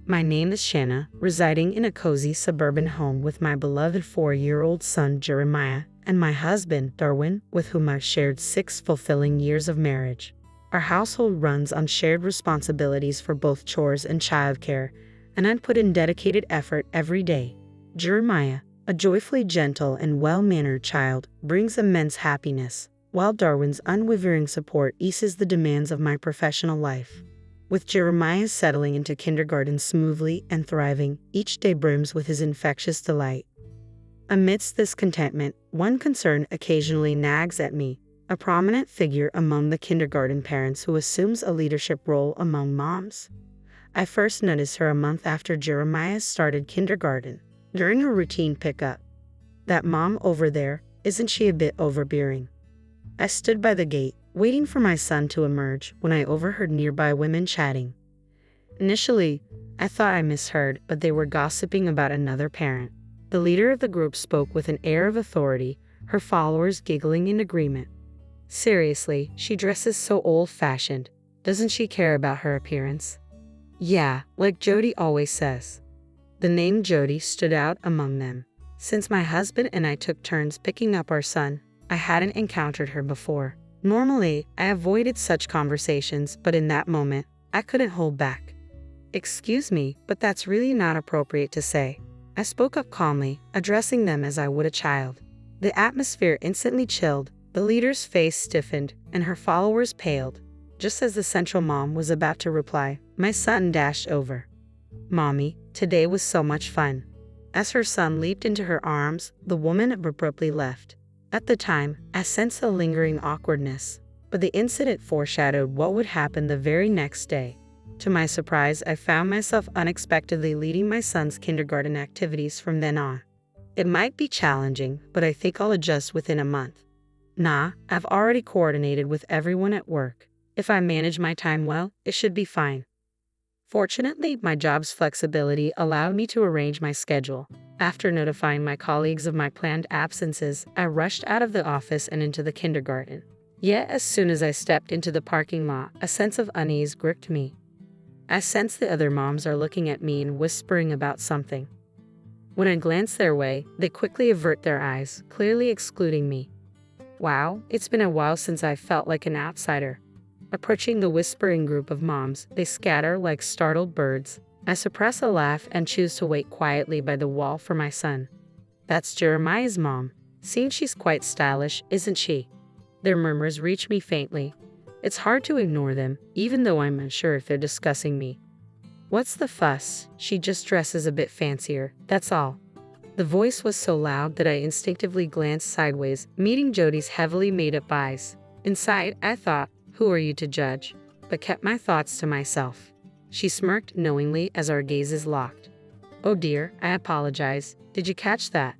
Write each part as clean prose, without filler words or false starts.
My name is Shanna, residing in a cozy suburban home with my beloved 4-year-old son Jeremiah and my husband Darwin, with whom I've shared 6 fulfilling years of marriage. Our household runs on shared responsibilities for both chores and childcare, and I put in dedicated effort every day. Jeremiah, a joyfully gentle and well-mannered child, brings immense happiness, while Darwin's unwavering support eases the demands of my professional life. With Jeremiah settling into kindergarten smoothly and thriving, each day brims with his infectious delight. Amidst this contentment, one concern occasionally nags at me, a prominent figure among the kindergarten parents who assumes a leadership role among moms. I first noticed her a month after Jeremiah started kindergarten, during her routine pickup. "That mom over there, isn't she a bit overbearing?" I stood by the gate, waiting for my son to emerge, when I overheard nearby women chatting. Initially, I thought I misheard, but they were gossiping about another parent. The leader of the group spoke with an air of authority, her followers giggling in agreement. "Seriously, she dresses so old-fashioned. Doesn't she care about her appearance?" "Yeah, like Jody always says." The name Jody stood out among them. Since my husband and I took turns picking up our son, I hadn't encountered her before. Normally, I avoided such conversations, but in that moment, I couldn't hold back. "Excuse me, but that's really not appropriate to say." I spoke up calmly, addressing them as I would a child. The atmosphere instantly chilled, the leader's face stiffened, and her followers paled. Just as the central mom was about to reply, my son dashed over. "Mommy, today was so much fun." As her son leaped into her arms, the woman abruptly left. At the time, I sensed a lingering awkwardness, but the incident foreshadowed what would happen the very next day. To my surprise, I found myself unexpectedly leading my son's kindergarten activities from then on. It might be challenging, but I think I'll adjust within a month. Nah, I've already coordinated with everyone at work. If I manage my time well, it should be fine. Fortunately, my job's flexibility allowed me to arrange my schedule. After notifying my colleagues of my planned absences, I rushed out of the office and into the kindergarten. Yet as soon as I stepped into the parking lot, a sense of unease gripped me. I sense the other moms are looking at me and whispering about something. When I glance their way, they quickly avert their eyes, clearly excluding me. Wow, it's been a while since I felt like an outsider. Approaching the whispering group of moms, they scatter like startled birds. I suppress a laugh and choose to wait quietly by the wall for my son. "That's Jeremiah's mom. Seems she's quite stylish, isn't she?" Their murmurs reach me faintly. It's hard to ignore them, even though I'm unsure if they're discussing me. "What's the fuss? She just dresses a bit fancier, that's all." The voice was so loud that I instinctively glanced sideways, meeting Jody's heavily made-up eyes. Inside, I thought, "Who are you to judge?" but kept my thoughts to myself. She smirked knowingly as our gazes locked. "Oh dear, I apologize. Did you catch that?"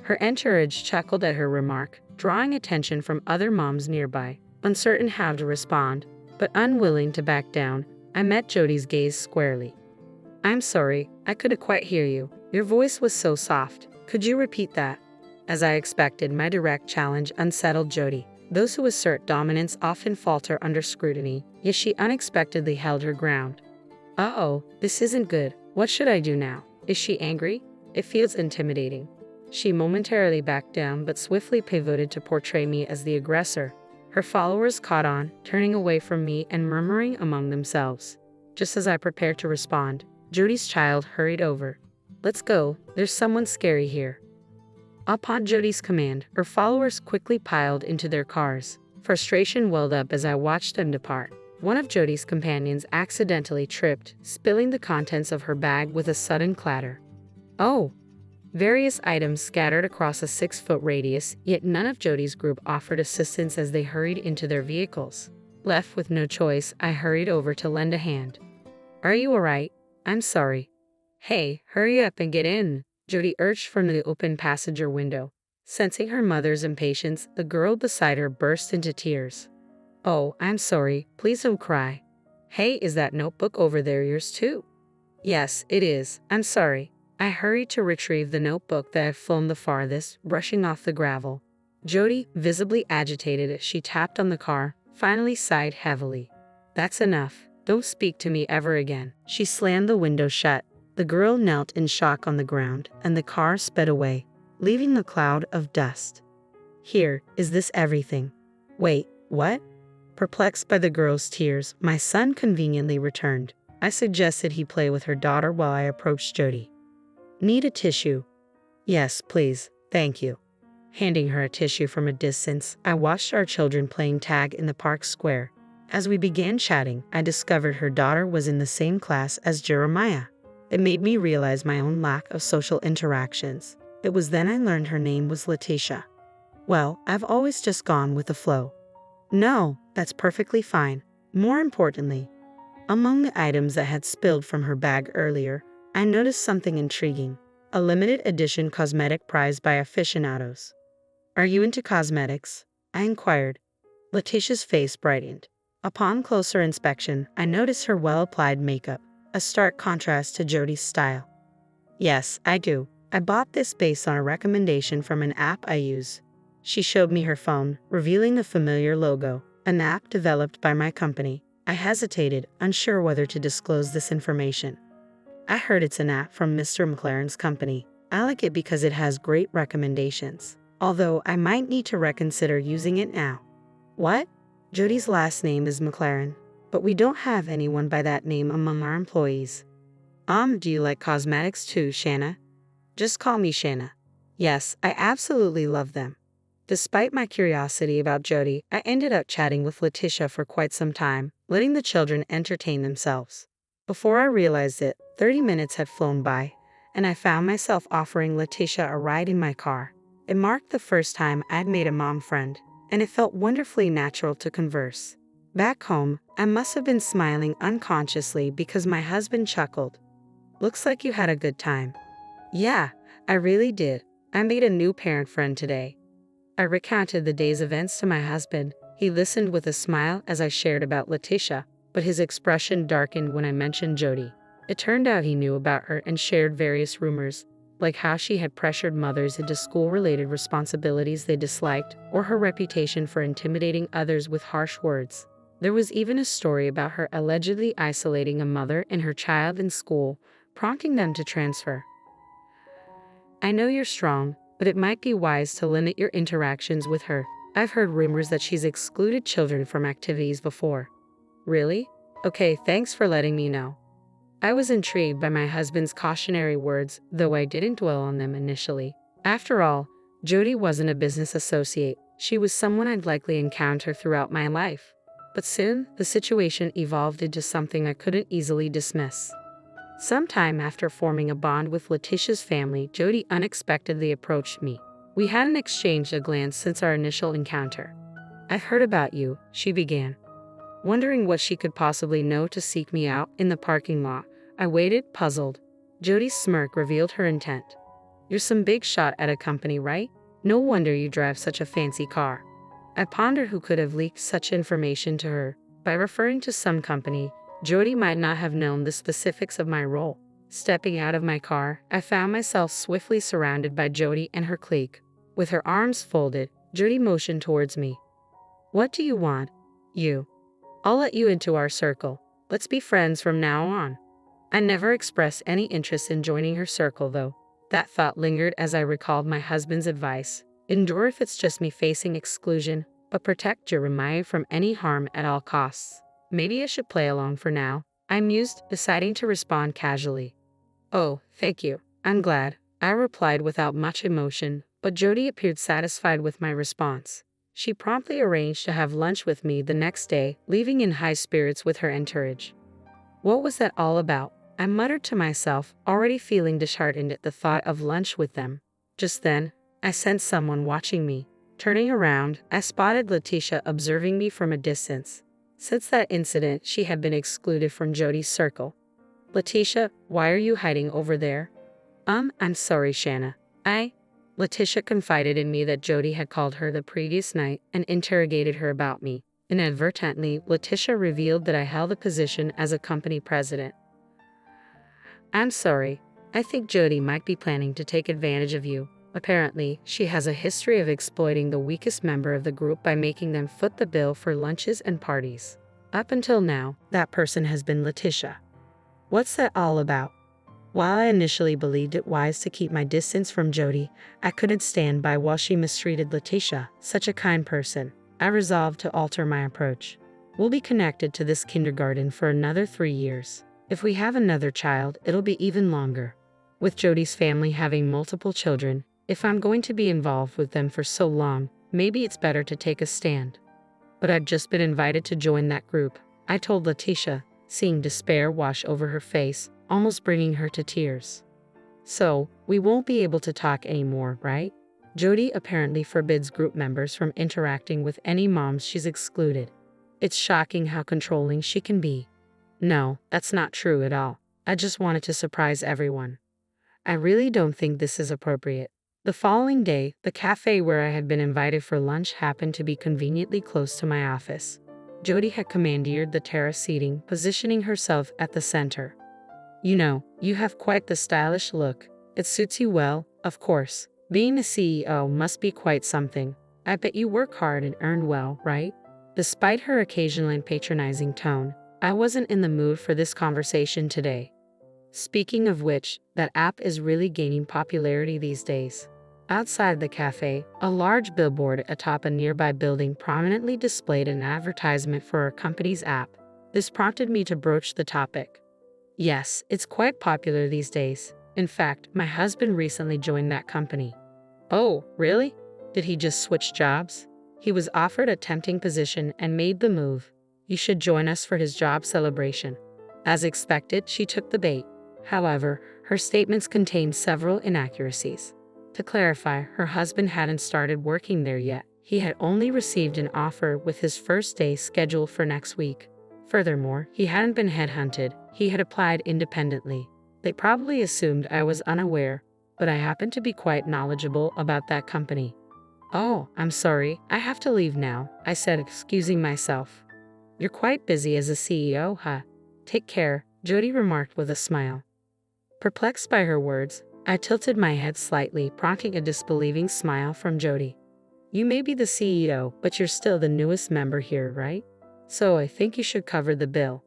Her entourage chuckled at her remark, drawing attention from other moms nearby. Uncertain how to respond, but unwilling to back down, I met Jody's gaze squarely. "I'm sorry, I couldn't quite hear you. Your voice was so soft. Could you repeat that?" As I expected, my direct challenge unsettled Jody. Those who assert dominance often falter under scrutiny, yet she unexpectedly held her ground. "Uh-oh, this isn't good. What should I do now? Is she angry? It feels intimidating." She momentarily backed down but swiftly pivoted to portray me as the aggressor. Her followers caught on, turning away from me and murmuring among themselves. Just as I prepared to respond, Jody's child hurried over. "Let's go, there's someone scary here." Upon Jody's command, her followers quickly piled into their cars. Frustration welled up as I watched them depart. One of Jody's companions accidentally tripped, spilling the contents of her bag with a sudden clatter. "Oh!" Various items scattered across a 6-foot radius, yet none of Jody's group offered assistance as they hurried into their vehicles. Left with no choice, I hurried over to lend a hand. "Are you alright? I'm sorry." "Hey, hurry up and get in," Jody urged from the open passenger window. Sensing her mother's impatience, the girl beside her burst into tears. "Oh, I'm sorry. Please don't cry." "Hey, is that notebook over there yours too?" "Yes, it is. I'm sorry." I hurried to retrieve the notebook that had flown the farthest, brushing off the gravel. Jody, visibly agitated as she tapped on the car, finally sighed heavily. "That's enough. Don't speak to me ever again. She slammed the window shut. The girl knelt in shock on the ground, and the car sped away, leaving a cloud of dust. Here, is this everything? Wait, what? Perplexed by the girl's tears, my son conveniently returned. I suggested he play with her daughter while I approached Jody. Need a tissue? Yes, please, thank you. Handing her a tissue from a distance, I watched our children playing tag in the park square. As we began chatting, I discovered her daughter was in the same class as Jeremiah. It made me realize my own lack of social interactions. It was then I learned her name was Letitia. Well, I've always just gone with the flow. No, that's perfectly fine. More importantly, among the items that had spilled from her bag earlier, I noticed something intriguing. A limited edition cosmetic prized by aficionados. Are you into cosmetics? I inquired. Letitia's face brightened. Upon closer inspection, I noticed her well-applied makeup, a stark contrast to Jody's style. Yes, I do. I bought this based on a recommendation from an app I use. She showed me her phone, revealing the familiar logo, an app developed by my company. I hesitated, unsure whether to disclose this information. I heard it's an app from Mr. McLaren's company. I like it because it has great recommendations, although I might need to reconsider using it now. What? Jody's last name is McLaren, but we don't have anyone by that name among our employees. Do you like cosmetics too, Shanna? Just call me Shanna. Yes, I absolutely love them. Despite my curiosity about Jody, I ended up chatting with Letitia for quite some time, letting the children entertain themselves. Before I realized it, 30 minutes had flown by, and I found myself offering Letitia a ride in my car. It marked the first time I'd made a mom friend, and it felt wonderfully natural to converse. Back home, I must have been smiling unconsciously because my husband chuckled. Looks like you had a good time. Yeah, I really did. I made a new parent friend today. I recounted the day's events to my husband. He listened with a smile as I shared about Letitia, but his expression darkened when I mentioned Jody. It turned out he knew about her and shared various rumors, like how she had pressured mothers into school-related responsibilities they disliked, or her reputation for intimidating others with harsh words. There was even a story about her allegedly isolating a mother and her child in school, prompting them to transfer. I know you're strong, but it might be wise to limit your interactions with her. I've heard rumors that she's excluded children from activities before. Really? Okay, thanks for letting me know. I was intrigued by my husband's cautionary words, though I didn't dwell on them initially. After all, Jody wasn't a business associate. She was someone I'd likely encounter throughout my life. But soon, the situation evolved into something I couldn't easily dismiss. Sometime after forming a bond with Letitia's family, Jody unexpectedly approached me. We hadn't exchanged a glance since our initial encounter. I've heard about you, she began. Wondering what she could possibly know to seek me out in the parking lot, I waited, puzzled. Jody's smirk revealed her intent. You're some big shot at a company, right? No wonder you drive such a fancy car. I pondered who could have leaked such information to her. By referring to some company, Jody might not have known the specifics of my role. Stepping out of my car, I found myself swiftly surrounded by Jody and her clique. With her arms folded, Jody motioned towards me. What do you want? You. I'll let you into our circle. Let's be friends from now on. I never expressed any interest in joining her circle, though. That thought lingered as I recalled my husband's advice. Endure if it's just me facing exclusion, but protect Jeremiah from any harm at all costs. Maybe I should play along for now, I mused, deciding to respond casually. Oh, thank you. I'm glad, I replied without much emotion, but Jody appeared satisfied with my response. She promptly arranged to have lunch with me the next day, leaving in high spirits with her entourage. What was that all about? I muttered to myself, already feeling disheartened at the thought of lunch with them. Just then, I sensed someone watching me. Turning around, I spotted Letitia observing me from a distance. Since that incident, she had been excluded from Jody's circle. Letitia, why are you hiding over there? I'm sorry, Shanna. Letitia confided in me that Jody had called her the previous night and interrogated her about me. Inadvertently, Letitia revealed that I held a position as a company president. I'm sorry. I think Jody might be planning to take advantage of you. Apparently, she has a history of exploiting the weakest member of the group by making them foot the bill for lunches and parties. Up until now, that person has been Letitia. What's that all about? While I initially believed it wise to keep my distance from Jody, I couldn't stand by while she mistreated Letitia, such a kind person. I resolved to alter my approach. We'll be connected to this kindergarten for another 3 years. If we have another child, it'll be even longer. With Jody's family having multiple children, if I'm going to be involved with them for so long, maybe it's better to take a stand. But I've just been invited to join that group, I told Letitia, seeing despair wash over her face, almost bringing her to tears. So, we won't be able to talk anymore, right? Jody apparently forbids group members from interacting with any moms she's excluded. It's shocking how controlling she can be. No, that's not true at all. I just wanted to surprise everyone. I really don't think this is appropriate. The following day, the cafe where I had been invited for lunch happened to be conveniently close to my office. Jody had commandeered the terrace seating, positioning herself at the center. You know, you have quite the stylish look. It suits you well, of course. Being a CEO must be quite something. I bet you work hard and earn well, right? Despite her occasional patronizing tone, I wasn't in the mood for this conversation today. Speaking of which, that app is really gaining popularity these days. Outside the cafe, a large billboard atop a nearby building prominently displayed an advertisement for our company's app. This prompted me to broach the topic. Yes, it's quite popular these days. In fact, my husband recently joined that company. Oh, really? Did he just switch jobs? He was offered a tempting position and made the move. You should join us for his job celebration. As expected, she took the bait. However, her statements contained several inaccuracies. To clarify, her husband hadn't started working there yet. He had only received an offer with his first day scheduled for next week. Furthermore, he hadn't been headhunted. He had applied independently. They probably assumed I was unaware, but I happen to be quite knowledgeable about that company. Oh, I'm sorry, I have to leave now, I said, excusing myself. You're quite busy as a CEO, huh? Take care, Jody remarked with a smile. Perplexed by her words, I tilted my head slightly, prompting a disbelieving smile from Jody. You may be the CEO, but you're still the newest member here, right? So I think you should cover the bill.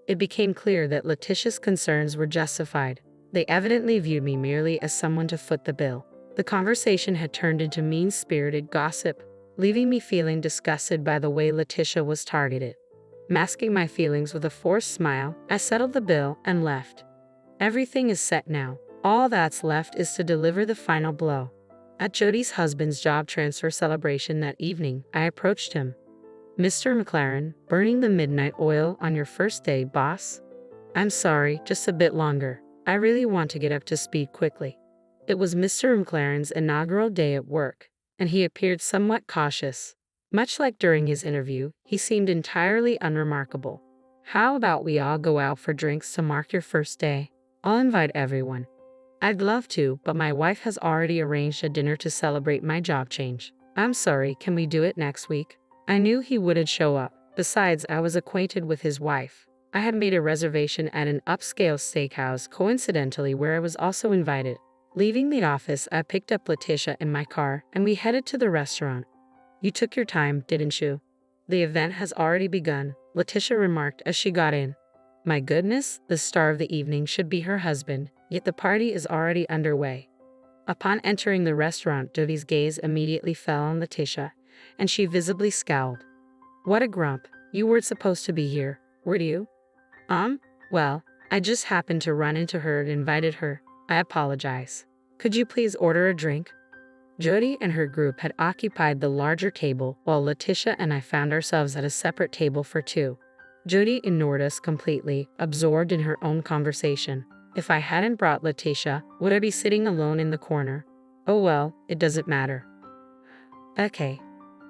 It became clear that Letitia's concerns were justified. They evidently viewed me merely as someone to foot the bill. The conversation had turned into mean-spirited gossip, leaving me feeling disgusted by the way Letitia was targeted. Masking my feelings with a forced smile, I settled the bill and left. Everything is set now. All that's left is to deliver the final blow. At Jody's husband's job transfer celebration that evening, I approached him. Mr. McLaren, burning the midnight oil on your first day, boss? I'm sorry, just a bit longer. I really want to get up to speed quickly. It was Mr. McLaren's inaugural day at work, and he appeared somewhat cautious. Much like during his interview, he seemed entirely unremarkable. How about we all go out for drinks to mark your first day? I'll invite everyone. I'd love to, but my wife has already arranged a dinner to celebrate my job change. I'm sorry, can we do it next week? I knew he wouldn't show up. Besides, I was acquainted with his wife. I had made a reservation at an upscale steakhouse, coincidentally, where I was also invited. Leaving the office, I picked up Letitia in my car, and we headed to the restaurant. You took your time, didn't you? The event has already begun, Letitia remarked as she got in. My goodness, the star of the evening should be her husband, yet the party is already underway. Upon entering the restaurant, Jody's gaze immediately fell on Letitia, and she visibly scowled. What a grump. You weren't supposed to be here, were you? Well, I just happened to run into her and invited her. I apologize. Could you please order a drink? Jody and her group had occupied the larger table, while Letitia and I found ourselves at a separate table for two. Jody ignored us completely, absorbed in her own conversation. If I hadn't brought Letitia, would I be sitting alone in the corner? Oh well, it doesn't matter. Okay.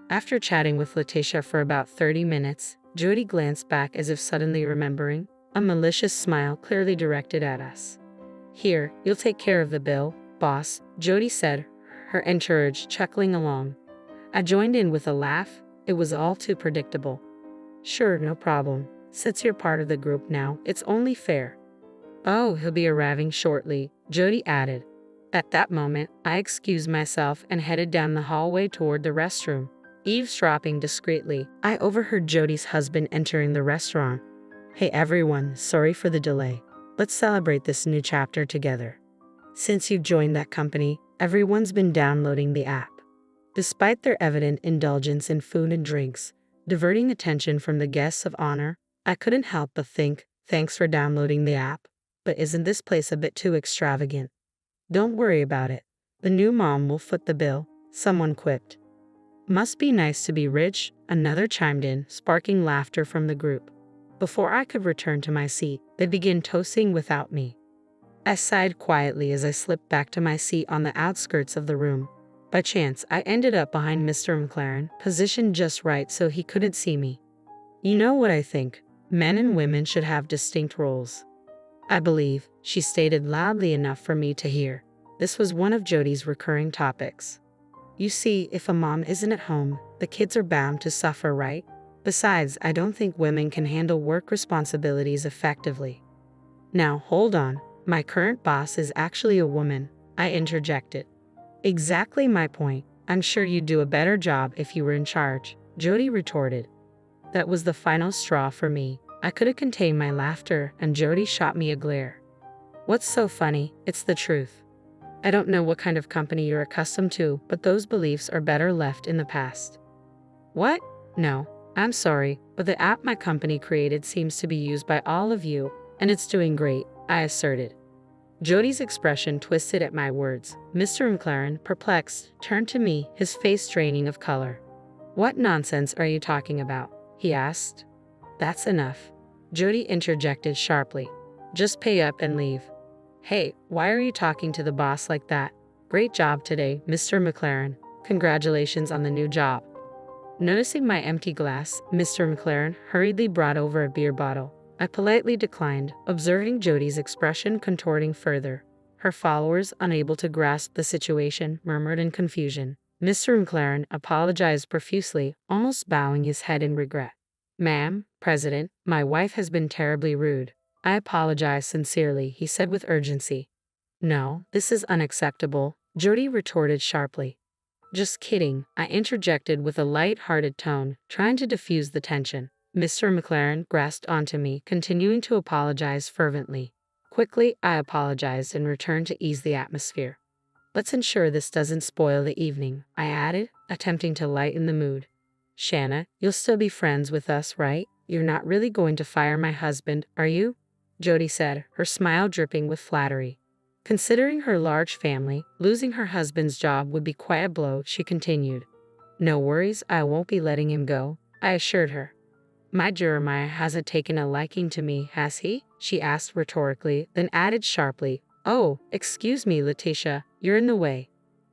After chatting with Letitia for about 30 minutes, Jody glanced back as if suddenly remembering, a malicious smile clearly directed at us. Here, you'll take care of the bill, boss, Jody said, her entourage chuckling along. I joined in with a laugh. It was all too predictable. Sure, no problem. Since you're part of the group now, it's only fair. Oh, he'll be arriving shortly, Jody added. At that moment, I excused myself and headed down the hallway toward the restroom. Eavesdropping discreetly, I overheard Jody's husband entering the restaurant. Hey everyone, sorry for the delay. Let's celebrate this new chapter together. Since you've joined that company, everyone's been downloading the app. Despite their evident indulgence in food and drinks, diverting attention from the guests of honor, I couldn't help but think, thanks for downloading the app, but isn't this place a bit too extravagant? Don't worry about it. The new mom will foot the bill, someone quipped. Must be nice to be rich, another chimed in, sparking laughter from the group. Before I could return to my seat, they began toasting without me. I sighed quietly as I slipped back to my seat on the outskirts of the room. By chance, I ended up behind Mr. McLaren, positioned just right so he couldn't see me. You know what I think? Men and women should have distinct roles. I believe, she stated loudly enough for me to hear. This was one of Jody's recurring topics. You see, if a mom isn't at home, the kids are bound to suffer, right? Besides, I don't think women can handle work responsibilities effectively. Now, hold on. My current boss is actually a woman, I interjected. Exactly my point. I'm sure you'd do a better job if you were in charge, Jody retorted. That was the final straw for me. I couldn't contain my laughter, and Jody shot me a glare. What's so funny? It's the truth. I don't know what kind of company you're accustomed to, but those beliefs are better left in the past. What? No, I'm sorry, but the app my company created seems to be used by all of you, and it's doing great, I asserted. Jody's expression twisted at my words. Mr. McLaren, perplexed, turned to me, his face draining of color. What nonsense are you talking about? He asked. That's enough. Jody interjected sharply. Just pay up and leave. Hey, why are you talking to the boss like that? Great job today, Mr. McLaren. Congratulations on the new job. Noticing my empty glass, Mr. McLaren hurriedly brought over a beer bottle. I politely declined, observing Jody's expression contorting further. Her followers, unable to grasp the situation, murmured in confusion. Mr. McLaren apologized profusely, almost bowing his head in regret. Ma'am, President, my wife has been terribly rude. I apologize sincerely, he said with urgency. No, this is unacceptable, Jody retorted sharply. Just kidding, I interjected with a light-hearted tone, trying to diffuse the tension. Mr. McLaren grasped onto me, continuing to apologize fervently. Quickly, I apologized and returned to ease the atmosphere. Let's ensure this doesn't spoil the evening, I added, attempting to lighten the mood. Shanna, you'll still be friends with us, right? You're not really going to fire my husband, are you? Jody said, her smile dripping with flattery. Considering her large family, losing her husband's job would be quite a blow, she continued. No worries, I won't be letting him go, I assured her. My Jeremiah hasn't taken a liking to me, has he? She asked rhetorically, then added sharply, Oh, excuse me, Letitia, you're in the way.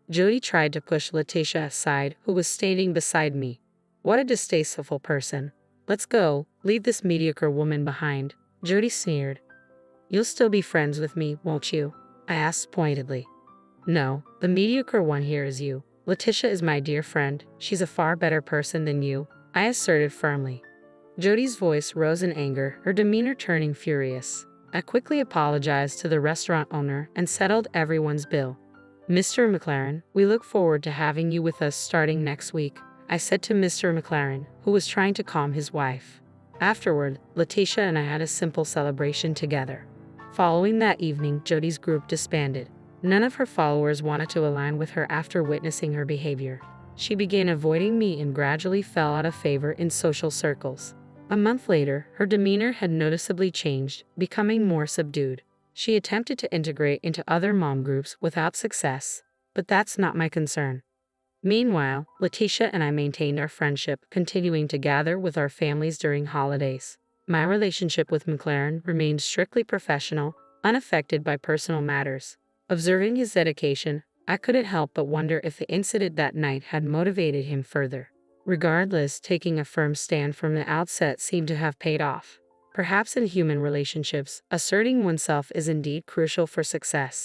Jody tried to push Letitia aside, who was standing beside me. What a distasteful person. Let's go, leave this mediocre woman behind, Jody sneered. You'll still be friends with me, won't you? I asked pointedly. No, the mediocre one here is you. Letitia is my dear friend. She's a far better person than you, I asserted firmly. Jody's voice rose in anger, her demeanor turning furious. I quickly apologized to the restaurant owner and settled everyone's bill. Mr. McLaren, we look forward to having you with us starting next week, I said to Mr. McLaren, who was trying to calm his wife. Afterward, Letitia and I had a simple celebration together. Following that evening, Jody's group disbanded. None of her followers wanted to align with her after witnessing her behavior. She began avoiding me and gradually fell out of favor in social circles. A month later, her demeanor had noticeably changed, becoming more subdued. She attempted to integrate into other mom groups without success, but that's not my concern. Meanwhile, Letitia and I maintained our friendship, continuing to gather with our families during holidays. My relationship with McLaren remained strictly professional, unaffected by personal matters. Observing his dedication, I couldn't help but wonder if the incident that night had motivated him further. Regardless, taking a firm stand from the outset seemed to have paid off. Perhaps in human relationships, asserting oneself is indeed crucial for success.